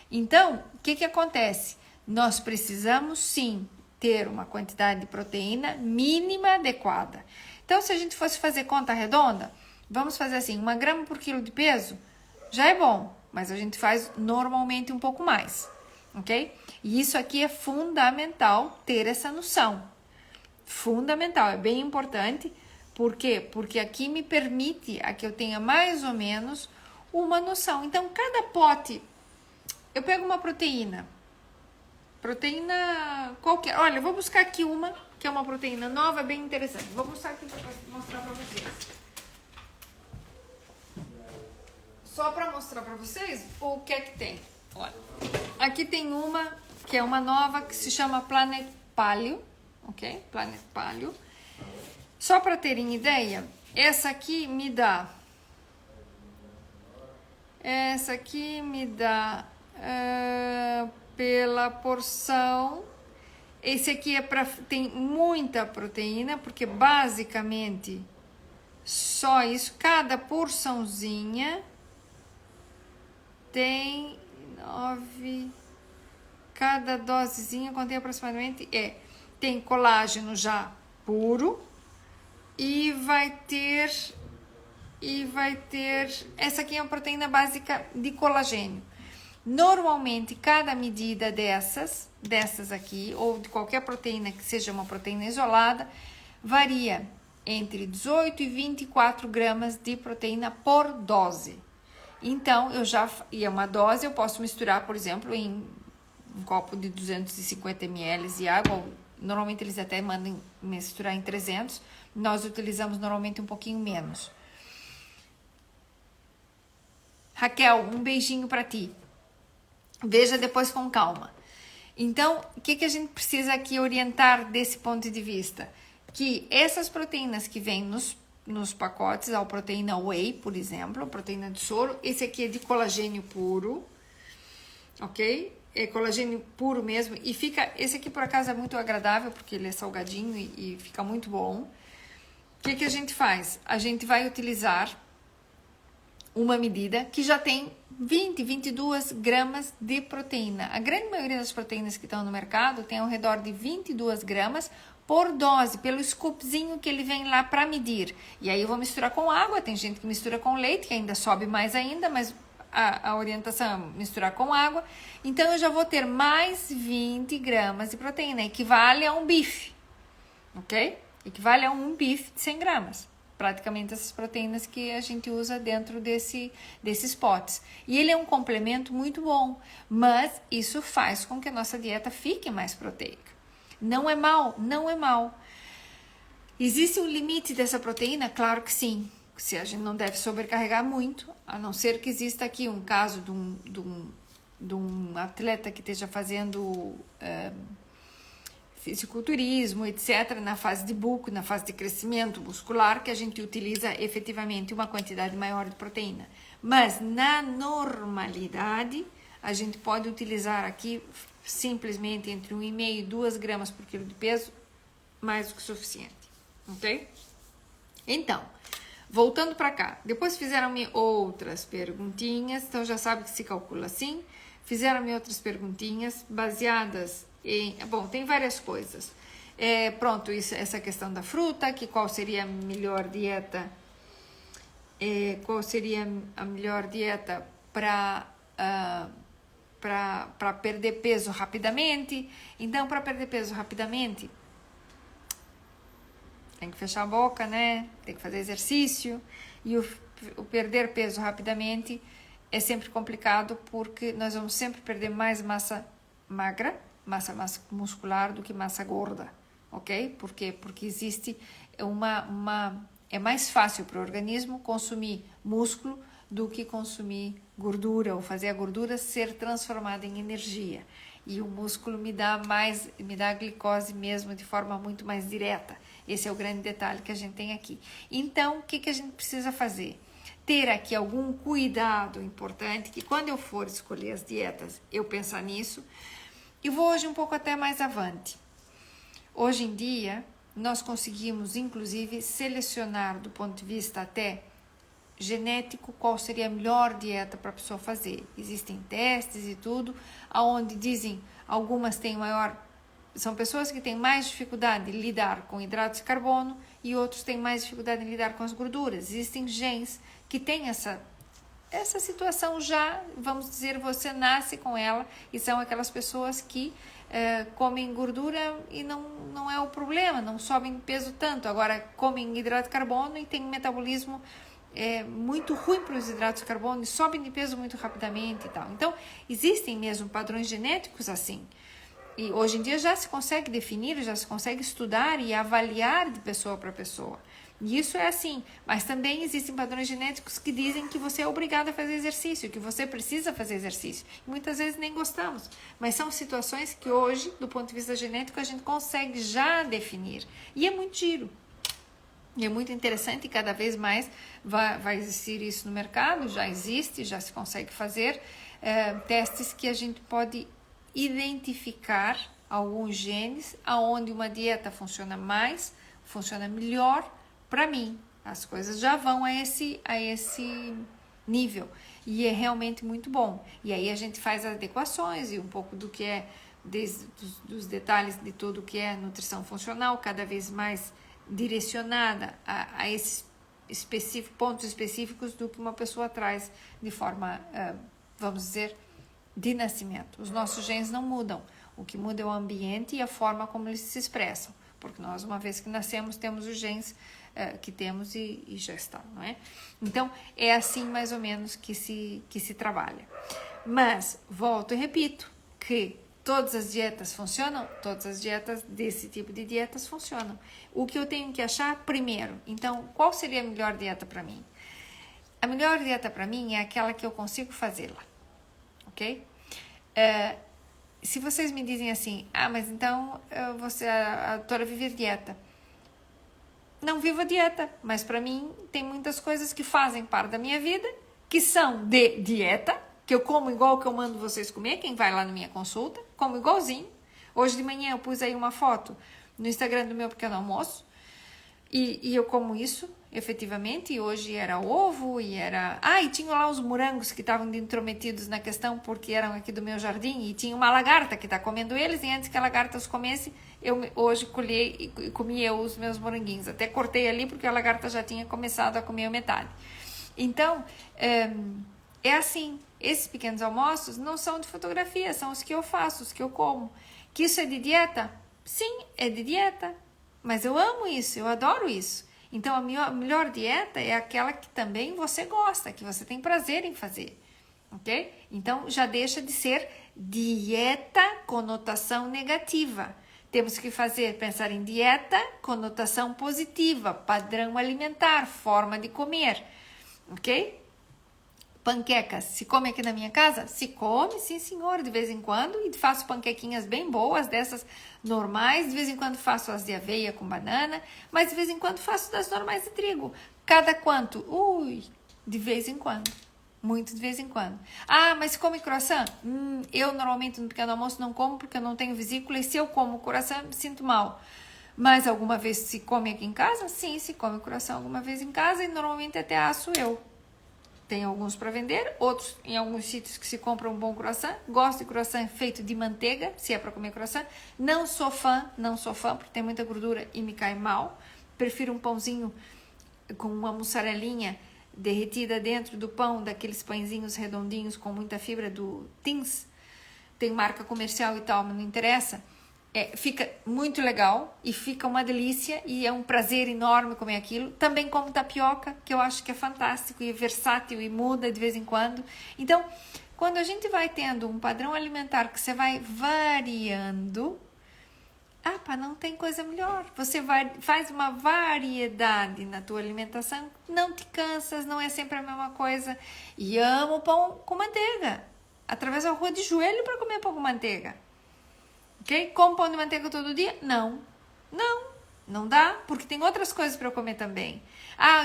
Então, o que acontece? Nós precisamos sim ter uma quantidade de proteína mínima adequada. Então, se a gente fosse fazer conta redonda, vamos fazer assim, 1 grama por quilo de peso, já é bom, mas a gente faz normalmente um pouco mais, ok? E isso aqui é fundamental ter essa noção. Fundamental, é bem importante. Por quê? Porque aqui me permite a que eu tenha mais ou menos uma noção. Então, cada pote, eu pego uma proteína qualquer. Olha, eu vou buscar aqui uma, que é uma proteína nova, bem interessante. Vou mostrar aqui para mostrar para vocês. Só para mostrar para vocês o que é que tem. Olha, aqui tem uma, que é uma nova, que se chama Planet Paleo, ok? Planet Paleo. Só para terem ideia, essa aqui me dá pela porção, esse aqui tem muita proteína, porque basicamente Só isso, cada porçãozinha tem 9, cada dosezinha contém aproximadamente, tem colágeno já puro e vai ter, essa aqui é uma proteína básica de colagênio. Normalmente, cada medida dessas aqui, ou de qualquer proteína que seja uma proteína isolada, varia entre 18 e 24 gramas de proteína por dose. Então, e é uma dose, eu posso misturar, por exemplo, em um copo de 250 ml de água. Normalmente eles até mandam misturar em 300, nós utilizamos normalmente um pouquinho menos. Raquel, um beijinho para ti. Veja depois com calma. Então, o que a gente precisa aqui orientar desse ponto de vista? Que essas proteínas que vêm nos pacotes, a proteína whey, por exemplo, a proteína de soro, esse aqui é de colagênio puro, ok? É colagênio puro mesmo, e esse aqui por acaso é muito agradável, porque ele é salgadinho e fica muito bom. O que a gente faz? A gente vai utilizar uma medida que já tem 22 gramas de proteína. A grande maioria das proteínas que estão no mercado tem ao redor de 22 gramas por dose, pelo scoopzinho que ele vem lá para medir. E aí eu vou misturar com água, tem gente que mistura com leite, que ainda sobe mais ainda, mas a orientação é misturar com água. Então eu já vou ter mais 20 gramas de proteína, equivale a um bife, ok? Equivale a um bife de 100 gramas. Praticamente essas proteínas que a gente usa dentro desses potes. E ele é um complemento muito bom, mas isso faz com que a nossa dieta fique mais proteica. Não é mal, não é mal. Existe um limite dessa proteína? Claro que sim. Se a gente não deve sobrecarregar muito, a não ser que exista aqui um caso de um atleta que esteja fazendo fisiculturismo, etc., na fase de bulk, na fase de crescimento muscular, que a gente utiliza efetivamente uma quantidade maior de proteína. Mas na normalidade, a gente pode utilizar aqui simplesmente entre 1,5 e 2 gramas por quilo de peso, mais do que suficiente, ok? Então, voltando para cá, depois fizeram-me outras perguntinhas, então já sabe que se calcula assim, fizeram-me outras perguntinhas baseadas bom, tem várias coisas. Pronto, essa questão da fruta, que qual seria a melhor dieta? Qual seria a melhor dieta para perder peso rapidamente? Então, para perder peso rapidamente, tem que fechar a boca, né? Tem que fazer exercício. E o perder peso rapidamente é sempre complicado, porque nós vamos sempre perder mais massa magra, massa muscular, do que massa gorda, ok? Por quê? Porque existe é mais fácil para o organismo consumir músculo do que consumir gordura, ou fazer a gordura ser transformada em energia. E o músculo me dá a glicose mesmo de forma muito mais direta. Esse é o grande detalhe que a gente tem aqui. Então, o que a gente precisa fazer? Ter aqui algum cuidado importante, que quando eu for escolher as dietas, eu pensar nisso. E vou hoje um pouco até mais avante. Hoje em dia, nós conseguimos, inclusive, selecionar do ponto de vista até genético qual seria a melhor dieta para a pessoa fazer. Existem testes e tudo, onde dizem, algumas têm são pessoas que têm mais dificuldade em lidar com hidratos de carbono e outros têm mais dificuldade em lidar com as gorduras. Existem genes que têm essa situação já, vamos dizer, você nasce com ela, e são aquelas pessoas que comem gordura e não é o problema, não sobem de peso tanto. Agora, comem hidrato de carbono e tem um metabolismo muito ruim para os hidratos de carbono e sobem de peso muito rapidamente e tal. Então, existem mesmo padrões genéticos assim. E hoje em dia já se consegue definir, já se consegue estudar e avaliar de pessoa para pessoa. E isso é assim, mas também existem padrões genéticos que dizem que você é obrigado a fazer exercício, que você precisa fazer exercício. E muitas vezes nem gostamos, mas são situações que hoje, do ponto de vista genético, a gente consegue já definir. E é muito giro. E é muito interessante, e cada vez mais vai existir isso no mercado, já existe, já se consegue fazer testes que a gente pode identificar alguns genes aonde uma dieta funciona melhor para mim, As coisas já vão a esse nível. E é realmente muito bom. E aí a gente faz adequações e um pouco do que é, dos detalhes de tudo o que é nutrição funcional, cada vez mais direcionada a esses pontos específicos do que uma pessoa traz de forma, vamos dizer, de nascimento. Os nossos genes não mudam. O que muda é o ambiente e a forma como eles se expressam. Porque nós, uma vez que nascemos, temos os genes que temos e já está, não é? Então, é assim mais ou menos que se trabalha. Mas, volto e repito, que todas as dietas funcionam, todas as dietas desse tipo de dietas funcionam. O que eu tenho que achar primeiro, então, qual seria a melhor dieta para mim? A melhor dieta para mim é aquela que eu consigo fazê-la, ok? Se vocês me dizem assim, mas então você, a doutora vive dieta. Não vivo a dieta, mas para mim tem muitas coisas que fazem parte da minha vida, que são de dieta, que eu como igual que eu mando vocês comer, quem vai lá na minha consulta, como igualzinho. Hoje de manhã eu pus aí uma foto no Instagram do meu pequeno almoço, e eu como isso, efetivamente, e hoje era ovo, e era... e tinha lá os morangos que estavam intrometidos na questão, porque eram aqui do meu jardim, e tinha uma lagarta que está comendo eles, e antes que a lagarta os comesse, eu hoje colhei e comi os meus moranguinhos. Até cortei ali, porque a lagarta já tinha começado a comer a metade. Então, é assim, esses pequenos almoços não são de fotografia, são os que eu faço, os que eu como. Que isso é de dieta? Sim, é de dieta. Mas eu amo isso, eu adoro isso. Então, a melhor dieta é aquela que também você gosta, que você tem prazer em fazer, ok? Então, já deixa de ser dieta, conotação negativa. Temos que pensar em dieta, conotação positiva, padrão alimentar, forma de comer, ok? Panquecas, se come aqui na minha casa? Se come, sim senhor, de vez em quando, e faço panquequinhas bem boas, dessas normais, de vez em quando faço as de aveia com banana, mas de vez em quando faço das normais de trigo. Cada quanto? De vez em quando, muito de vez em quando. Mas come croissant? Eu normalmente no pequeno almoço não como porque eu não tenho vesícula, e se eu como croissant me sinto mal. Mas alguma vez se come aqui em casa? Sim, se come croissant alguma vez em casa, e normalmente até asso eu. Tem alguns para vender, outros em alguns sítios que se compra um bom croissant. Gosto de croissant feito de manteiga, se é para comer croissant. Não sou fã, porque tem muita gordura e me cai mal. Prefiro um pãozinho com uma mussarelinha derretida dentro do pão, daqueles pãezinhos redondinhos com muita fibra do Tins. Tem marca comercial e tal, mas não interessa. Fica muito legal e fica uma delícia e é um prazer enorme comer aquilo. Também como tapioca, que eu acho que é fantástico e versátil e muda de vez em quando. Então, quando a gente vai tendo um padrão alimentar que você vai variando, não tem coisa melhor. Você faz uma variedade na tua alimentação, não te cansas, não é sempre a mesma coisa. E amo pão com manteiga. Através da rua de joelho para comer pão com manteiga. Ok? Como pão de manteiga todo dia? Não dá, porque tem outras coisas para eu comer também.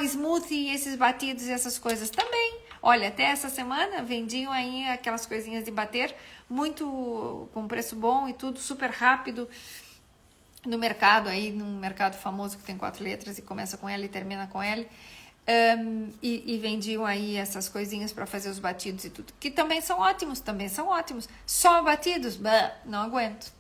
Smoothie, esses batidos e essas coisas também. Olha, até essa semana vendiam aí aquelas coisinhas de bater, muito com preço bom e tudo super rápido no mercado, aí num mercado famoso que tem 4 letras e começa com L e termina com L. E vendiam aí essas coisinhas para fazer os batidos e tudo, que também são ótimos. Só batidos? Não aguento.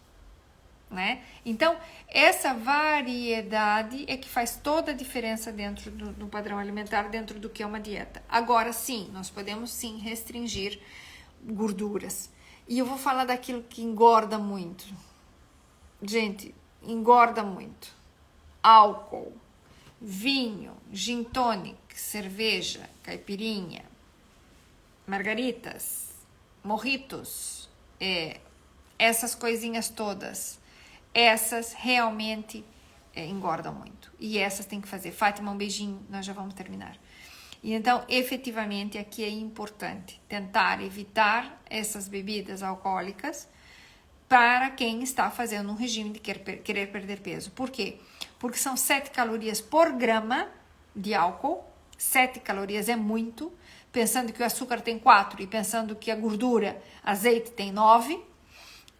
Né? Então, essa variedade é que faz toda a diferença dentro do padrão alimentar, dentro do que é uma dieta. Agora, sim, nós podemos sim restringir gorduras. E eu vou falar daquilo que engorda muito. Gente, engorda muito. Álcool, vinho, gin tonic, cerveja, caipirinha, margaritas, mojitos, essas coisinhas todas. Essas realmente engordam muito. E essas tem que fazer. Fátima, um beijinho, nós já vamos terminar. E então, efetivamente, aqui é importante tentar evitar essas bebidas alcoólicas para quem está fazendo um regime de querer perder peso. Por quê? Porque são 7 calorias por grama de álcool. 7 calorias é muito. Pensando que o açúcar tem 4 e pensando que a gordura, azeite, tem 9,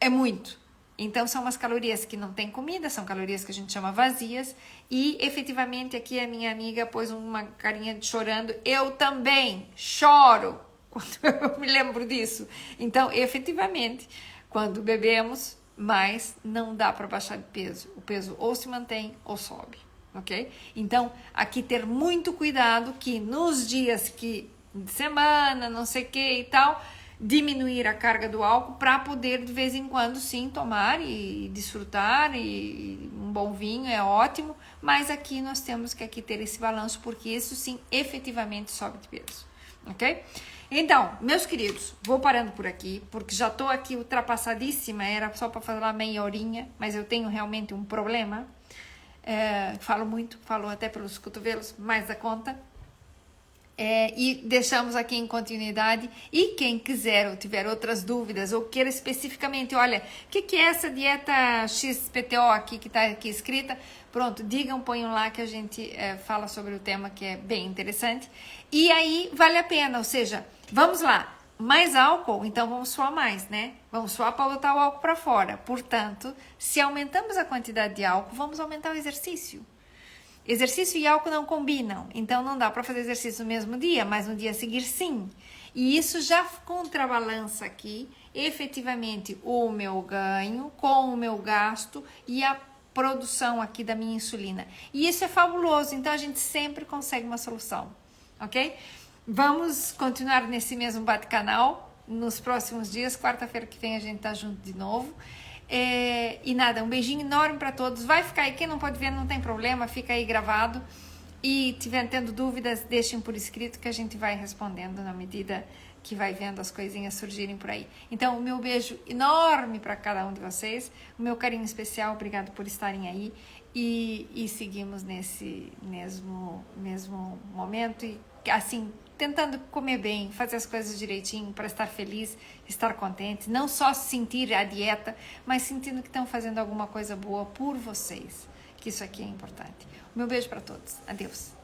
é muito. Então, são umas calorias que não tem comida, são calorias que a gente chama vazias. E, efetivamente, aqui a minha amiga pôs uma carinha de chorando. Eu também choro quando eu me lembro disso. Então, efetivamente, quando bebemos mais, não dá para baixar de peso. O peso ou se mantém ou sobe, ok? Então, aqui ter muito cuidado que nos dias que de semana, não sei o que e tal, diminuir a carga do álcool para poder de vez em quando sim tomar e desfrutar, e um bom vinho é ótimo, mas aqui nós temos que aqui ter esse balanço, porque isso sim efetivamente sobe de peso, ok? Então, meus queridos, vou parando por aqui, porque já tô aqui ultrapassadíssima, era só para falar meia horinha, mas eu tenho realmente um problema, falo muito, falo até pelos cotovelos, mais da conta. E deixamos aqui em continuidade. E quem quiser ou tiver outras dúvidas ou queira especificamente, olha, o que é essa dieta XPTO aqui que está aqui escrita? Pronto, digam, ponham lá que a gente fala sobre o tema, que é bem interessante. E aí vale a pena, ou seja, vamos lá, mais álcool, então vamos suar mais, né? Vamos suar para botar o álcool para fora. Portanto, se aumentamos a quantidade de álcool, vamos aumentar o exercício. Exercício e álcool não combinam, então não dá para fazer exercício no mesmo dia, mas no dia a seguir sim. E isso já contrabalança aqui, efetivamente, o meu ganho com o meu gasto e a produção aqui da minha insulina. E isso é fabuloso, então a gente sempre consegue uma solução, ok? Vamos continuar nesse mesmo bate-canal nos próximos dias, quarta-feira que vem a gente tá junto de novo. E nada, um beijinho enorme para todos. Vai ficar aí, quem não pode ver não tem problema, fica aí gravado. E tiver tendo dúvidas, deixem por escrito que a gente vai respondendo na medida que vai vendo as coisinhas surgirem por aí. Então, o meu beijo enorme para cada um de vocês, o meu carinho especial, obrigado por estarem aí. E seguimos nesse mesmo momento e assim, tentando comer bem, fazer as coisas direitinho para estar feliz, estar contente, não só sentir a dieta, mas sentindo que estão fazendo alguma coisa boa por vocês, que isso aqui é importante. Meu beijo para todos. Adeus.